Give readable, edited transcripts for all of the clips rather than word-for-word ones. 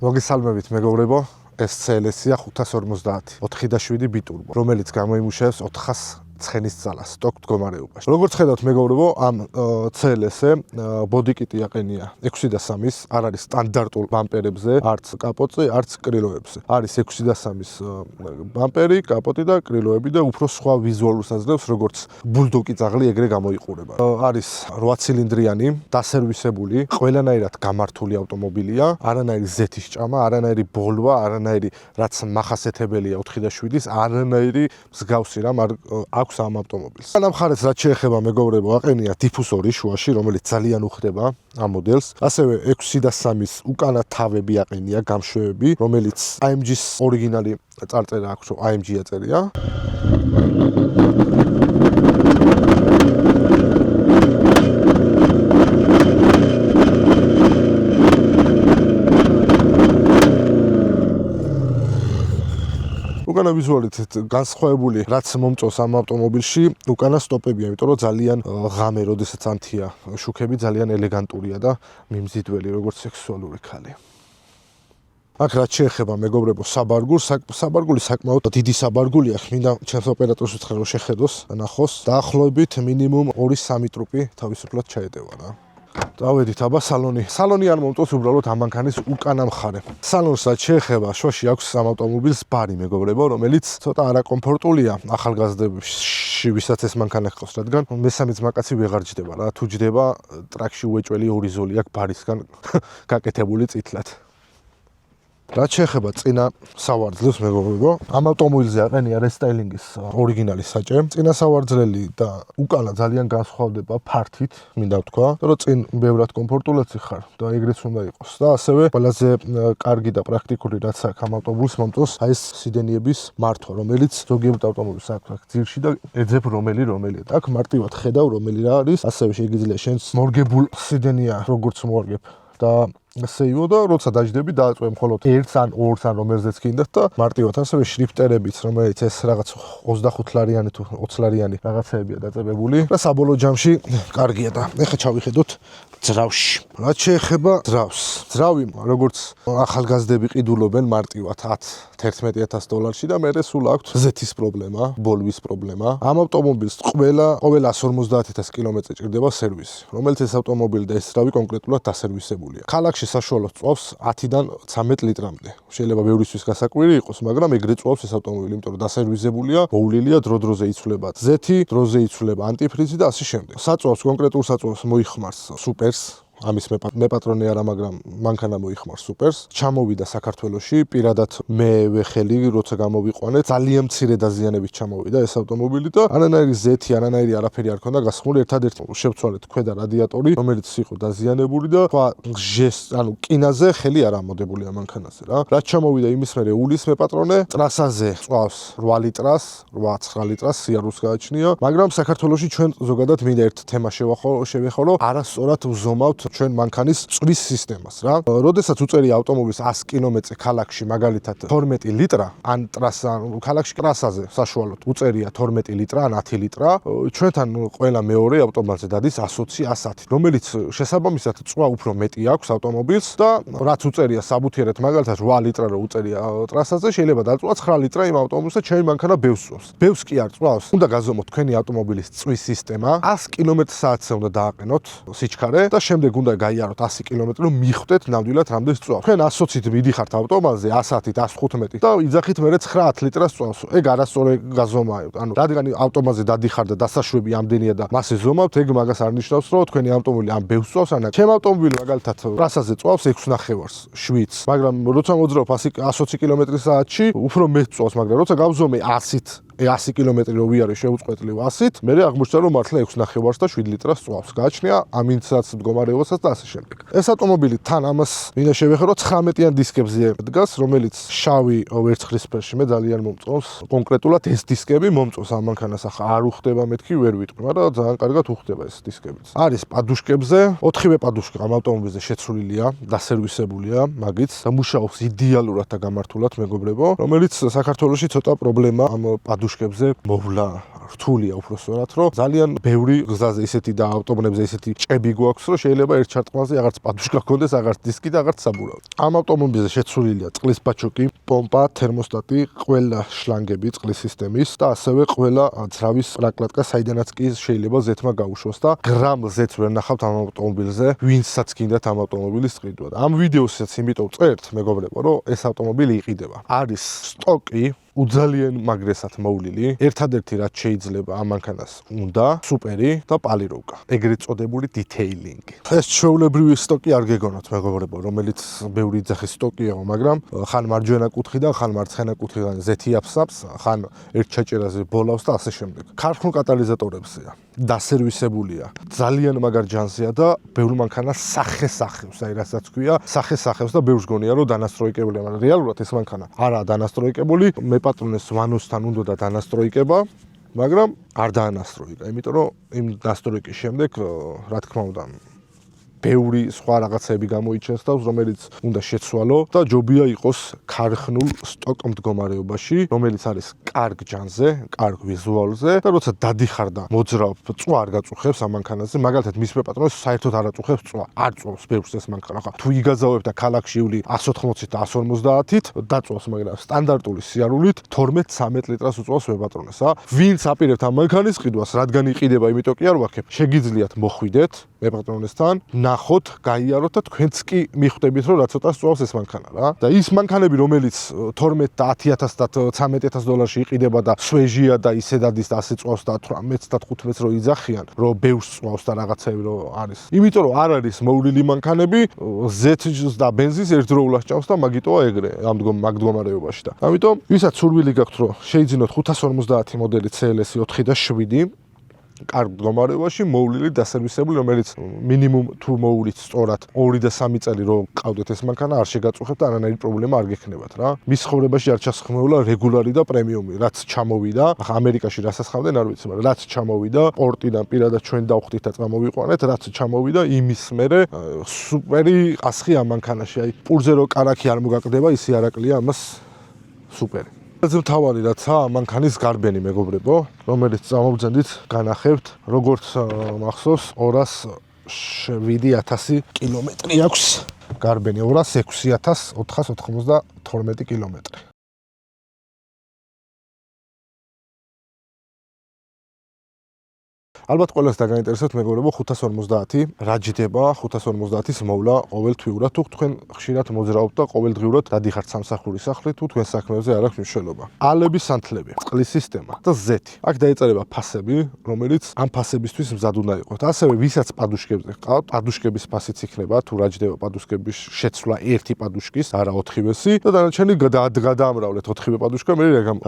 მოგესალმებით მეგობრებო, ეს CLS-ია 550 4.7 ბიტურბო, რომელიც გამოიმუშავებს 400 ცხენის ძალას სტოკ მდგომარეობაში. როგორც ხედავთ მეგობრებო, ამ CLS-ზე ბოდიკიტი აყენია 603-ის, არ არის სტანდარტულ ბამპერებზე, არც კაპოტზე, არც კრილოებზე. არის 603-ის ბამპერი, კაპოტი და კრილოები და უფრო სხვა ვიზუალურ საზრდებს, როგორც ბულდოგი ძაღლი ეგრე გამოიყურება. არის 8 ცილინდრიანი, დასერვისებული, ყველანაირად გამართული ავტომობილია, არანაირი ზეთის ჭამა, არანაირი ბოლვა, არანაირი რაც მახასიათებელია 4.7-ის, არანაირი მსგავსი რამ არ აქვს ამ ავტომობილს. ამ მხარეს რაც შეეხება მეგობრებო, აყენია დიფუსორი შუაში, რომელიც ძალიან უხდება ამ მოდელს. ასევე 603-ის უკანა თავები აყენია, გამშვევები, რომელიც AMG-ის ორიგინალი წარწერა აქვს, რომ AMG აწერია. უკანა ვიზუალით განსხვავებული რაც მომწონს ამ ავტომობილში, უკანა სტოპებია, იმიტომ რომ ძალიან ღამე, როდესაც ანთია შუქები, ძალიან ელეგანტურია და მიმზიდველი, როგორც სექსუალური ქალი. აქ რაც შეეხება მეგობრებო საბარგული საკმაოდ დიდი საბარგულია, მინდა ჩემს ოპერატორს ვთხრა რომ შეხედოს, ნახოს, დაახლოებით მინიმუმ 2-3 ტრუპი თავისუფლად ჩაედევა რა. დავედით აბა სალონი არ მომწონს უბრალოდ ამ მანქანის უკანა მხარე. სალონს რაც შეეხება, შუაში აქვს ამ ავტომობილს ბარი მეგობრებო, რომელიც ცოტა არაკომფორტულია ახალგაზრდებში, ვისაც ეს მანქანა ჰყავს, რადგან მესამე ძმაკაცი ვეღარ ჯდება რა, თუ ჯდება ტრაქში უეჭველი ორი ზოლი აქვს ბარისგან გაკეთებული წითლად. რაც შეეხება წინა სავარძლებს მეგობრებო, ამ ავტომობილზე აყენია რესტაილინგის ორიგინალი საჭე. წინა სავარძლელი და უკანა ძალიან განსხვავდება ფართით, მინდა ვთქვა, რომ წინ ბევრად კომფორტულაცი ხარ და ეგრეც უნდა იყოს. და ასევე ყველაზე კარგი და პრაქტიკული რაც აქვს ამ ავტომობილს მომწონს, აი ეს სიდენიების მართვა, რომელიც ზოგიერთ ავტომობილს აქვს ძირში და ეძებ რომელია. აქ მარტივად ხედავ რომელი რა არის, ასევე შეიძლება შენს მორგებულ სიდენია როგორც მოარგებ და სეივო და როცა დაждები დააწვევ მხოლოდ 1 ან 2 ან რომელზეც გინდათ და მარტივად ასევე შრიფტერებიც, რომელიც ეს რაღაც 25 ლარიანი თუ 20 ლარიანი რაღაცეებია დაწებებული და საბოლოო ჯამში კარგია და ეხლა ჩავიხედოთ ძრავში. რაც შეეხება ძრავს. ძრავი როგორც ახალგაზრდები ყიდულობენ მარტივად 10-11,000 და მერე სულ აქვს ზეთის პრობლემა, ბოლვის პრობლემა. ამ ავტომობილს ყოველ 150,000 კილომეტრზე ჭირდება სერვისი, რომელიც ეს ავტომობილი და ეს ძრავი კონკრეტულად დასერვისებულია. ქალაქში საშუალოდ წვავს 10-დან 13 litrამდე. შეიძლება ბევრისთვის გასაკვირი იყოს, მაგრამ ეგრე წვავს ეს ავტომობილი, იმიტომ რომ დასერვისებულია, მოვლილია, დრო-დროზე იცვლება ზეთი, დროზე იცვლება ანტიფრიზი და ასე შემდეგ. საწვავს კონკრეტულ საწვავს მოიხმარს სუპერს. ამის მეპატრონე არა, მაგრამ მანქანა მოიხმარს სუპერს. ჩამოვიდა საქართველოში, პირადად მე ვეხელი, როცა გამოვიყვანე, ძალიან მცირე დაზიანებით ჩამოვიდა ეს ავტომობილი და არანაირი ზეთი, არანაირი არაფერი არ ქონდა გასხმული. ერთადერთი შევცვალეთ ქვედა რადიატორი, რომელიც იყო დაზიანებული და სხვა კინაზე ხელი არ ამოდებული ამ მანქანაზე რა. რაც ჩამოვიდა იმის მერე ულის მეპატრონე, ტრასაზე წვავს 8 litrას, 8-9 litrას სიარულს გააჩნია, მაგრამ საქართველოში ჩვენ ზოგადად მინდა ერთ თემა შევეხო, არასწორად ვზომავთ ჩვენ მანქანის წვის სისტემას რა. როდესაც უწერია ავტომობილს 100 კილომეტრზე ქალაქში მაგალითად 12 ლიტრა, ან ქალაქში ტრასაზე საშუალოდ უწერია 12 ლიტრა ან 10 ლიტრა, ჩვენთან ყველა მეორე ავტომობილზე დადის 120-110, რომელიც შესაბამისად წვა უფრო მეტი აქვს ავტომობილს და რაც უწერია საბუთიერად მაგალითად 8 ლიტრა რო უწერია ტრასაზე, შეიძლება დაწვა 9 ლიტრა იმ ავტომობილზე, ჩემი მანქანა ბევრს წვავს. ბევრს კი არ წვავს. უნდა გაზომოთ თქვენი ავტომობილის წვის სისტემა, 100 კმ/სთ-ზე უნდა დააყენოთ სიჩქარე და შემდეგ უნდა გაიაროთ 100 კილომეტრი, რომ მიხვდეთ ნამდვილად რამდენს წვავს. თქვენ 120-ით მიდიხართ ავტომობილზე, 110-ით, 115-ით და იძახით მერე 9-10 litrას წვავს. ეგ არასწორი გაზომაა. ანუ რადგან ავტომობილზე დადიხარ და დასაშვები ამდენია და მასე ზომავთ, ეგ მაგას არ ნიშნავს, რომ თქვენი ავტომობილი ამ ბევრს წვავს, ან ჩემ ავტომობილი მაგალითად ტრასაზე წვავს 6.5-ს, 7-ს. მაგრამ როცა მოძრაობ 120 კმ/სთ-ში, უფრო მეტ წვავს, მაგრამ როცა გავზომე 100-ით 100 კილომეტრი რო ვიარე შეუწყვეტლივ 100-ით, მე აღმოჩნდა რომ მართლა 6.5 და 7 litrას წვავს. გააჩნია ამინცაც მდგომარეობასაც და ასე შემდეგ. ეს ავტომობილი თან ამას მინდა შევეხო, რომ 19-იან დისკებზე დგას, რომელიც შავი ვერცხლისფერში მე ძალიან მომწონს. კონკრეტულად ეს დისკები მომწონს ამ მანქანას, ახლა არ უხდება მეთქი ვერ ვიტყვი, მაგრამ ძალიან კარგად უხდება ეს დისკებიც. არის პადუშკებზე, 4-ვე პადუშკა ამ ავტომობილზე შეცვლილია, დასერვისებულია, მაგით და მუშაობს იდეალურად და გამართულად მეგობრებო, რომელიც საქართველოში ცოტა პრობლემა ამ პადუშკ პადუშკებზე მოვლა რთულია უბრალოდ რომ ძალიან ბევრი გზაზე ისეთი და ავტომობილებზე ისეთი ჭები გვაქვს რომ შეიძლება ერთ ჩარტყმაზე აღარც პადუშკა გქონდეს, აღარც დისკი და აღარც საბურავი. ამ ავტომობილზე შეცვლილია წყლის ბაჩოკი, პომპა, თერმოსტატი, ყველა შლანგები წყლის სისტემის და ასევე ყველა ძრავის პრაკრატკა, საიდანაც კი შეიძლება ზეთმა გაუშვოს და გრამ ზეთს ვერ ნახავთ ამ ავტომობილზე, ვინცაც გინდათ ამ ავტომობილის ყიდვა. ამ ვიდეოსაც იმიტომ წერთ, მეგობრებო, რომ ეს ავტომობილი იყიდება. არის სტოკი უძალიან მაგრესად მოვლილი, ერთადერთი რაც შეიძლება ამ მანქანას უნდა სუპერი და პალიროვკა, ეგრეთ წოდებული დითეილინგი. ეს ჩვეულებრივი სტოკი არ გეგონოთ, მეგობრებო, რომელიც ბევრი ძახის სტოკი იყო, მაგრამ ხან მარჯვენა კუთხიდან, ხან მარცხენა კუთხიდან ზეთი აფსებს, ხან ერთ ჩაჭერაზე ბოლავს და ასე შემდეგ. ქარხნულ კატალიზატორებზეა, დასერვისებულია, ძალიან მაგარ ჯანსია და ბევრ მანქანას სახეს-სახევს, აი რასაც ქვია, სახეს-სახევს და ბევრს გონია რომ დანასტროიკებელია, მაგრამ რეალურად ეს მანქანა არაა დანასტროიკებული. პატრონეს ვანოსთან უნდა დანასტროიკება, მაგრამ არ დაანასტროიკა, იმიტომ რომ იმ დასტროიკის შემდეგ, რა თქმა უნდა, ბევრი სხვა რაღაცები გამოიჩენს თავს, რომელიც უნდა შეცვალო და ჯობია იყოს ქარხნულ სტოკ მდგომარეობაში, რომელიც არის კარგ ჯანზე, კარგ ვიზუალზე და როცა დადიხარ და მოძრავ წვა არ გაწუხებს ამ მანქანაზე, მაგალითად მის პატრონს საერთოდ არ აწუხებს წვა, არ წვავს ბევრს ეს მანქანა. ხა თუ იგაზავებ და ქალაქში ივლი 180-ით და 150-ით დაწვავს, მაგრამ სტანდარტული სიარულით 12-13 ლიტრას უწვავს პატრონესა. ვინც აპირებთ ამ მანქანის ყიდვას, რადგან იყიდება, იმიტომ კი არ ვაქებ, შეგიძლიათ მოხვიდეთ პატრონესთან, ნახოთ, გაიაროთ და თქვენც კი მიხვდებით, რომ რა ცოტა სწავს ეს მანქანა რა. და ის მანქანები, რომელიც 12 და 10,000 და 13,000 დოლარში იყიდება და სვეჟია და ისე დადის და ასე წვავს და 18 და 15 რო იძახიან, რომ ბევრს წვავს და რაღაცები რო არის. იმიტომ რომ არ არის მოვლილი მანქანები, ზეთს და ბენზინს ერთდროულად ჭამს და მაგიტოა ეგრე ამ მდგომარეობაში და. ამიტომ, ვისაც სურვილი გაქვთ, რომ შეიძინოთ 550 მოდელი CLS 4 და 7 კარგ მდგომარეობაში მოვლილი დასერვისებული, რომელიც მინიმუმ თუ მოვლით სწორად 2 და 3 წელი რო ყავდეთ ეს მანქანა, არ შეგაწუხებთ, არანაირი პრობლემა არ გექნებათ რა. მის ხოვრებაში არ ჩასხმეულა რეგულარი და პრემიუმი, რაც ჩამოვიდა. ახლა ამერიკაში რასაც ხავდნენ არ ვიცი, მაგრამ რაც ჩამოვიდა, პორტიდან პირადად ჩვენ დავხვდით და წამოვიყვანეთ, რაც ჩამოვიდა, იმის მერე სუპერი ასხი ამ მანქანაში. აი, პურზე რო კარაქი არ მოგაყდება, ისი არაკლია ამას სუპერი. მთავარი რაცა მანქანის გარბენი, მეგობრებო, რომელიც წამოვძენდით, განახებთ, როგორც მახსოვს 207,000 კილომეტრი აქვს გარბენი, 206,492 კილომეტრი. ალბათ ყველას დაგაინტერესებთ, მეგობრებო, 550 რა ჯდება 550-ის მოვლა ყოველთვიურად, თუ თქვენ ხშირად მოძრაობთ და ყოველდღიურად დადიხართ სამსახურის სახლი, თუ თქვენ საქმეებზე არ აქვს მნიშვნელობა. ალების სანთლები, წყლის სისტემა და ზეთი. აქ დაეწერება ფასები, რომელიც ამ ფასებისთვის მზად უნდა იყოთ. ასევე ვისაც პადუშკებზე ყავთ, პადუშკების ფასიც იქნება, თუ რა ჯდება პადუშკების შეცვლა ერთი პადუშკის, არა 4-ვესი და დანარჩენი გადაამრავლეთ 4-ვე პადუშკა, მე რა გამ.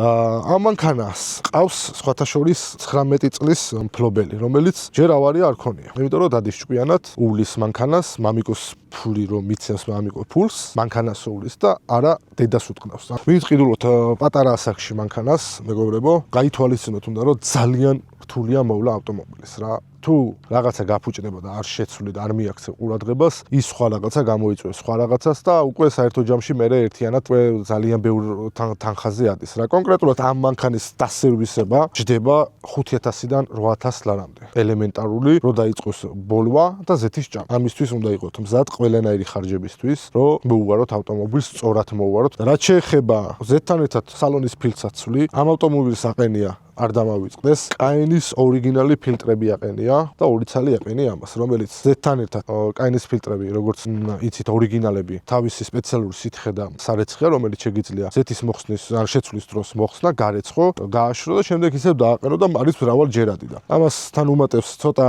ამ მანქანას ყავს სხვათა შორის 19 წლის მფლობელი, რომელიც ჯერ ავარია არ ქონია. იმიტომ რომ დადის ჭკვიანად, უვლის მანქანას, მამიკოს ფული რომ მიცემს მამიკო ფულს, მანქანას უვლის და არა დედას უტყნავს. ვინც ყიდულობთ პატარა ასაკში მანქანას, მეგობრებო, გაითვალისწინოთ უნდა რომ ძალიან რთულია მოვლა ავტომობილის რა. თუ რაღაცა გაფუჭდება და არ შეცვლი და არ მიაქცე ყურადღებას, ის სხვა რაღაცა გამოიწვევს სხვა რაღაცას და უკვე საერთო ჯამში მე ერთიანად ძალიან ბევრ თანხაზე ადის რა. კონკრეტულად ამ მანქანის დასერვისება ჯდება 5,000-დან 8,000 ლარამდე. ელემენტარული, რომ დაიწყოს ბოლვა და ზეთის ჭამა. ამისთვის უნდა იყოთ მზად ყველანაირი ხარჯებისთვის, რომ მოუვაროთ ავტომობილს, სწორად მოუვაროთ. რაც შეეხება ზეთთან ერთად სალონის ფილცაცვლი, ამ ავტომობილის აყენია არ დამავიწყდეს. კაენის ორიგინალი ფილტრები აყენია და 2 ცალი აყენია ამას, რომელიც ზეთთან ერთად კაენის ფილტრები, როგორც იცით, ორიგინალები, თავისი სპეციალური სითხე და სარეცხია, რომელიც შეგიძლია ზეთის მოხსნის ან შეცვლის დროს მოხსნა, გარეცხო, გააშრო და შემდეგ ისევ დააყენო და არის მრავალჯერადი და ამასთან უმატებს ცოტა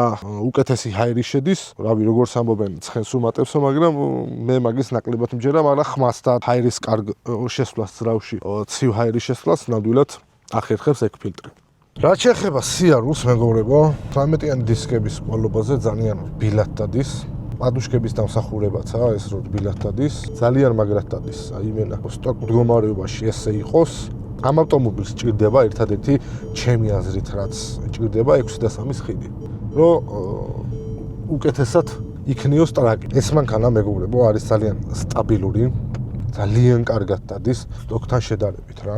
უკეთესი ჰაერი შედის, რავი, როგორც ამბობენ, ცხენს უმატებსო, მაგრამ მე მაგის ნაკლებად მჯერა, მაგრამ ხმას და ჰაერის კარგ შესვლას ძრავში, ცივ ჰაერის შესვლას ნამდვილად ახერხებს ეგ ფილტრი. რაც შეეხება სიარულს, მეგობრებო, 18-იანი დისკების ყოლობაზე ძალიან რბილად დადის. პადუშკების დამსახურებაცაა ეს რომ რბილად დადის, ძალიან მაგრად დადის. აი იმენა სტოკ მდგომარეობაში ესე იყოს. ამ ავტომობილს ჭირდება ერთადერთი ჩემი აზრით, რაც ჭირდება 603-ის ხიდი. რომ უკეთესად იქნიოს ტრაკი. ეს მანქანა, მეგობრებო, არის ძალიან სტაბილური, ძალიან კარგად დადის სტოკთან შედარებით რა.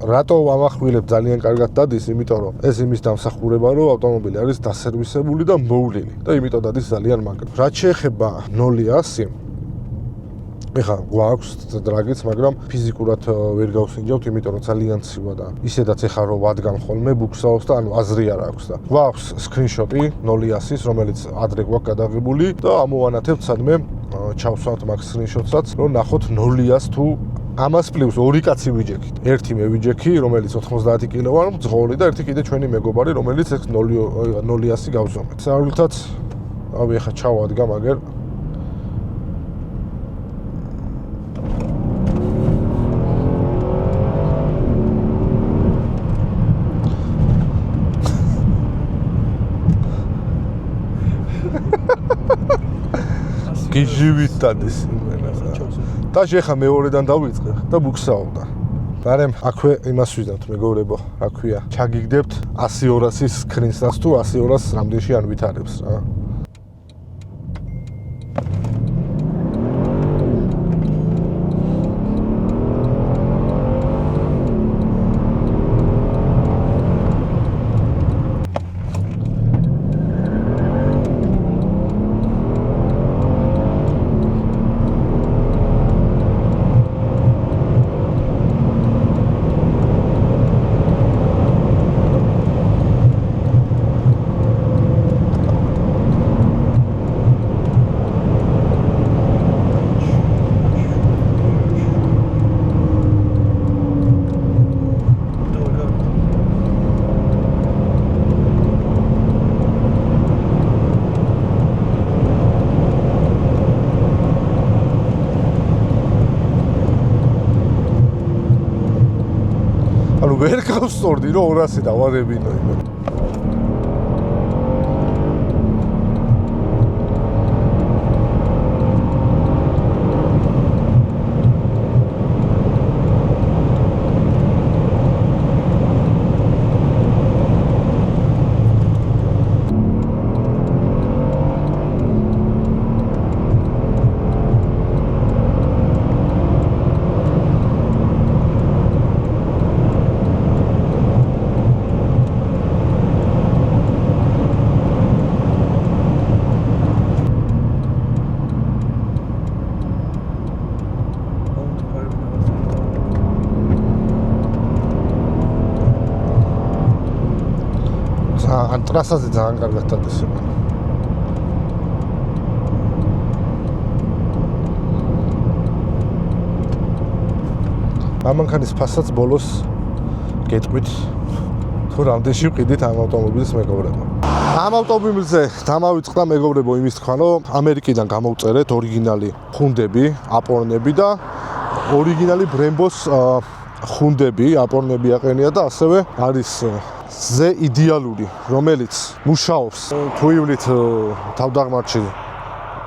რატო ვამახვილებ ძალიან კარგად დადის, იმიტომ რომ ეს იმის დამსახურება, რომ ავტომობილი არის დასერვისებული და მოვლილი და იმიტომ დადის ძალიან მაგრად. რაც შეეხება 0-100 ეხა გვაქვს დრაგიც, მაგრამ ფიზიკურად ვერ გავსინჯავთ, იმიტომ რომ ძალიან ცივა და ისედაც ეხა რომ ვადგან ხოლმე ბუქსაოს და ანუ აზრი არ აქვს და გვაქვს სკრინშოტი 0-100-ის, რომელიც ადრე გვაქვს გადაღებული და ამოვანათებთ სადმე ჩავსვათ მაგ სკრინშოტსაც, რომ ნახოთ 0-100 თუ ამას პლუს ორი კაცი ვიჯექით. ერთი მე ვიჯექი, რომელიც 90 კილო არ მძღოლი და ერთი კიდე ჩვენი მეგობარი, რომელიც ეს 0-100 გავზომეთ. საერთოდ ავი ეხა ჩავადგა მაგერ გიჟივით დადის იმენა. და შეხა მეორედან დავიწყე და ბუქსაობდა. მაგრამ აქვე იმას ვიზამთ მეგობრებო, რა ქვია, ჩაგიგდებთ 100-200-ის სკრინსაც თუ 100-200 რამდენში არ ვითარებს რა. ვერ გავსწორდი რომ 200 დავარებინო იმენ. ან ტრასაზე ძალიან კარგად დადის იმენ. ამანქანის ფასაც ბოლოს გეტყვით თუ რამდენში ვყიდით ამ ავტომობილის მეგობრებო. ამ ავტომობილზე დამავიწყდა მეგობრებო იმის თქვა, რომ ამერიკიდან გამოვწერეთ ორიგინალი ხუნდები, აპორნები და ორიგინალი ბრემბოს ხუნდები, აპორნები აყენია და ასევე არის ზე იდეალური, რომელიც მუშაობს თუივლით თავდაღმართში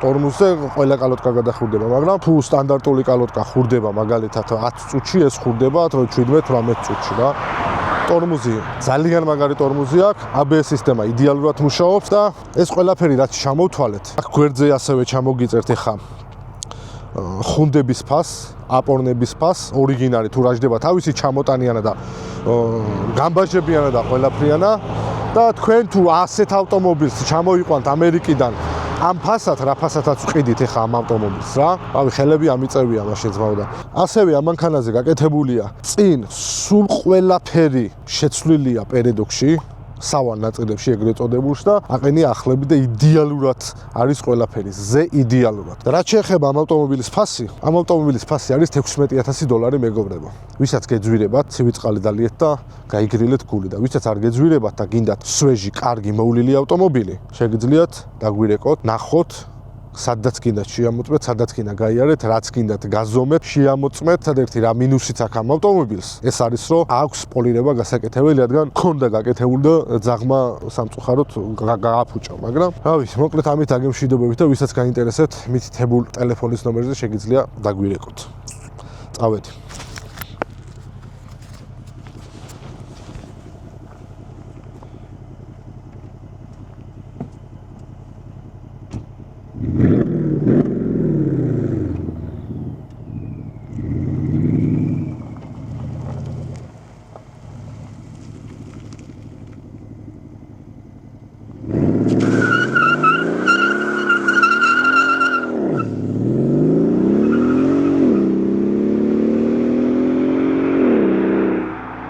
ტორმუზზე ყველა კალოტკა გადახურდება, მაგრამ თუ სტანდარტული კალოტკა ხურდება მაგალითად 10 წუთში, ეს ხურდება 17-18 წუთში რა. ტორმუზი ძალიან მაგარი ტორმუზი აქვს, ABS სისტემა იდეალურად მუშაობს და ეს ყველაფერი რაც ჩამოვთვალეთ. აქ გვერდზე ასევე ჩამოგიწერთ ახლა ხუნდების ფას, აპორნების ფას, ორიგინალი თუ რაждდება თავისი ჩამოტანიანა და გამბაჟებიანა და ყველაფრიანა და თქვენ თუ ასეთ ავტომობილს ჩამოიყვანთ ამერიკიდან ამ ფასად, რა ფასადაც ვყიდით ახლა ამ ავტომობილს რა. ავი ხელები ამიწევია მაშინ ძმაო და ასევე ამ მანქანაზე გაკეთებულია წინ სულ ყველაფერი შეცვლილია პერედოქსში, სავალ ნაწილებში ეგრეთ წოდებულში და აყენია ახლები და იდეალურად არის ყველაფერი, ზე იდეალურად. რაც შეეხება ამ ავტომობილის ფასი, ამ ავტომობილის ფასი არის $16,000 მეგობრებო. ვისაც გეძვირებათ, ცივი წყალი დალიეთ და გაიგრილეთ გული და ვისაც არ გეძვირებათ და გინდათ სვეჟი, კარგი, მოვლილი ავტომობილი, შეგიძლიათ დაგვირეკოთ, ნახოთ სადაც გინდათ შეამოწმეთ, სადაც გინდა გაიარეთ, რაც გინდათ გაზომეთ, შეამოწმეთ, სადერთი რა მინუსიც აქვს ამ ავტომობილს. ეს არის რომ აქვს პოლირება გასაკეთებელი, რადგან ქონდა გაკეთებული და ძაღმა სამწუხაროდ გააფუჭა, მაგრამ რავი, მოკლედ ამით აგემშვიდობებით და ვისაც გაინტერესებთ, მითითებულ ტელეფონის ნომერზე შეგიძლია დაგვირეკოთ. წავედი.